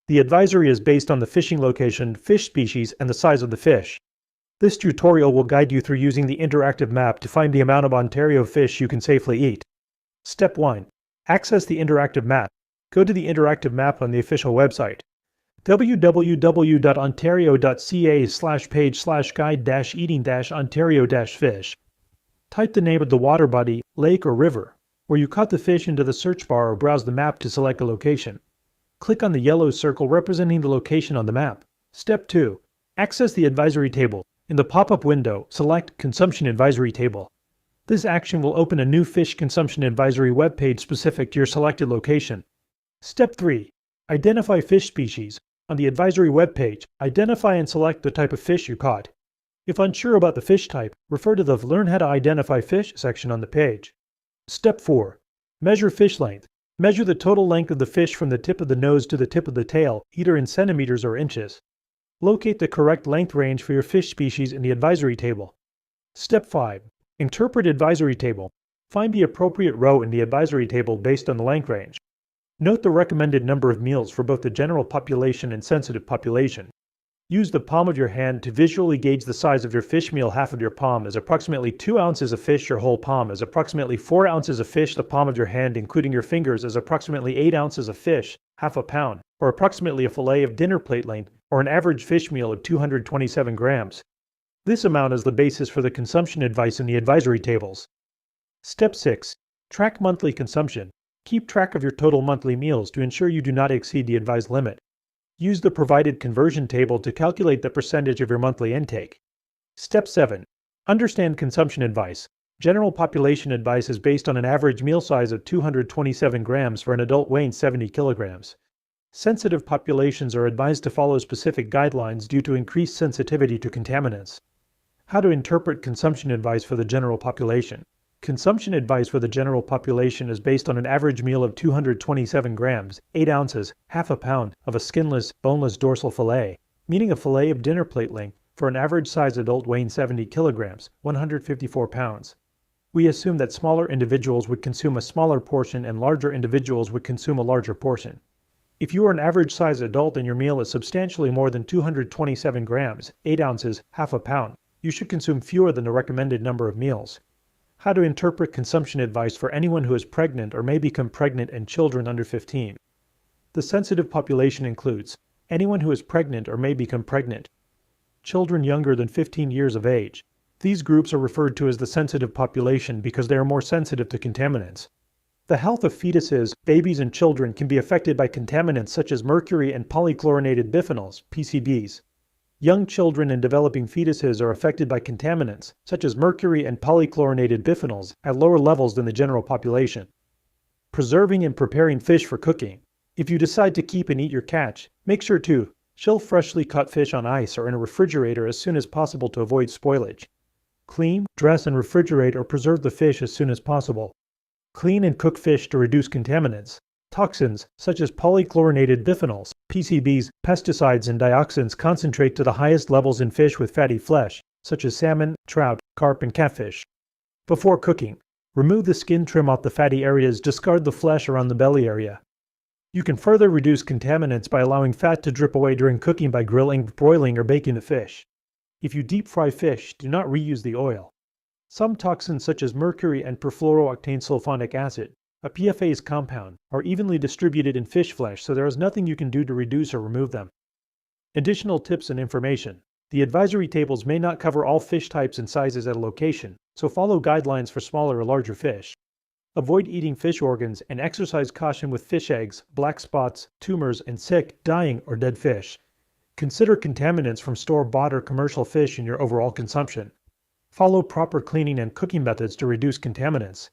The advisory is based on the fishing location, fish species, and the size of the fish. This tutorial will guide you through using the interactive map to find the amount of Ontario fish you can safely eat. Step 1. Access the interactive map. Go to the interactive map on the official website. www.ontario.ca/page/guide-eating-ontario-fish. Type the name of the water body, lake, or river, where you caught the fish into the search bar or browse the map to select a location. Click on the yellow circle representing the location on the map. Step 2. Access the advisory table. In the pop-up window, select Consumption Advisory Table. This action will open a new fish consumption advisory web page specific to your selected location. Step 3. Identify fish species. On the advisory web page, identify and select the type of fish you caught. If unsure about the fish type, refer to the Learn How to Identify Fish section on the page. Step 4. Measure fish length. Measure the total length of the fish from the tip of the nose to the tip of the tail, either in centimeters or inches. Locate the correct length range for your fish species in the advisory table. Step 5. Interpret advisory table. Find the appropriate row in the advisory table based on the length range. Note the recommended number of meals for both the general population and sensitive population. Use the palm of your hand to visually gauge the size of your fish meal. Half of your palm is approximately 2 ounces of fish. Your whole palm is approximately 4 ounces of fish. The palm of your hand, including your fingers, is approximately 8 ounces of fish, half a pound, or approximately a fillet of dinner plate length, or an average fish meal of 227 grams. This amount is the basis for the consumption advice in the advisory tables. Step 6. Track monthly consumption. Keep track of your total monthly meals to ensure you do not exceed the advised limit. Use the provided conversion table to calculate the percentage of your monthly intake. Step 7. Understand consumption advice. General population advice is based on an average meal size of 227 grams for an adult weighing 70 kilograms. Sensitive populations are advised to follow specific guidelines due to increased sensitivity to contaminants. How to interpret consumption advice for the general population. Consumption advice for the general population is based on an average meal of 227 grams, 8 ounces, half a pound, of a skinless, boneless dorsal fillet, meaning a fillet of dinner plate length, for an average size adult weighing 70 kilograms, 154 pounds. We assume that smaller individuals would consume a smaller portion and larger individuals would consume a larger portion. If you are an average size adult and your meal is substantially more than 227 grams, 8 ounces, half a pound, you should consume fewer than the recommended number of meals. How to interpret consumption advice for anyone who is pregnant or may become pregnant and children under 15. The sensitive population includes anyone who is pregnant or may become pregnant, children younger than 15 years of age. These groups are referred to as the sensitive population because they are more sensitive to contaminants. The health of fetuses, babies, and children can be affected by contaminants such as mercury and polychlorinated biphenyls, PCBs. Young children and developing fetuses are affected by contaminants, such as mercury and polychlorinated biphenyls, at lower levels than the general population. Preserving and preparing fish for cooking. If you decide to keep and eat your catch, make sure to chill freshly caught fish on ice or in a refrigerator as soon as possible to avoid spoilage. Clean, dress, and refrigerate or preserve the fish as soon as possible. Clean and cook fish to reduce contaminants. Toxins, such as polychlorinated biphenyls, PCBs, pesticides, and dioxins concentrate to the highest levels in fish with fatty flesh, such as salmon, trout, carp, and catfish. Before cooking, remove the skin trim off the fatty areas, discard the flesh around the belly area. You can further reduce contaminants by allowing fat to drip away during cooking by grilling, broiling, or baking the fish. If you deep fry fish, do not reuse the oil. Some toxins such as mercury and perfluorooctane sulfonic acid, a PFAS compound, are evenly distributed in fish flesh, so there is nothing you can do to reduce or remove them. Additional tips and information. The advisory tables may not cover all fish types and sizes at a location, so follow guidelines for smaller or larger fish. Avoid eating fish organs and exercise caution with fish eggs, black spots, tumors, and sick, dying, or dead fish. Consider contaminants from store-bought or commercial fish in your overall consumption. Follow proper cleaning and cooking methods to reduce contaminants.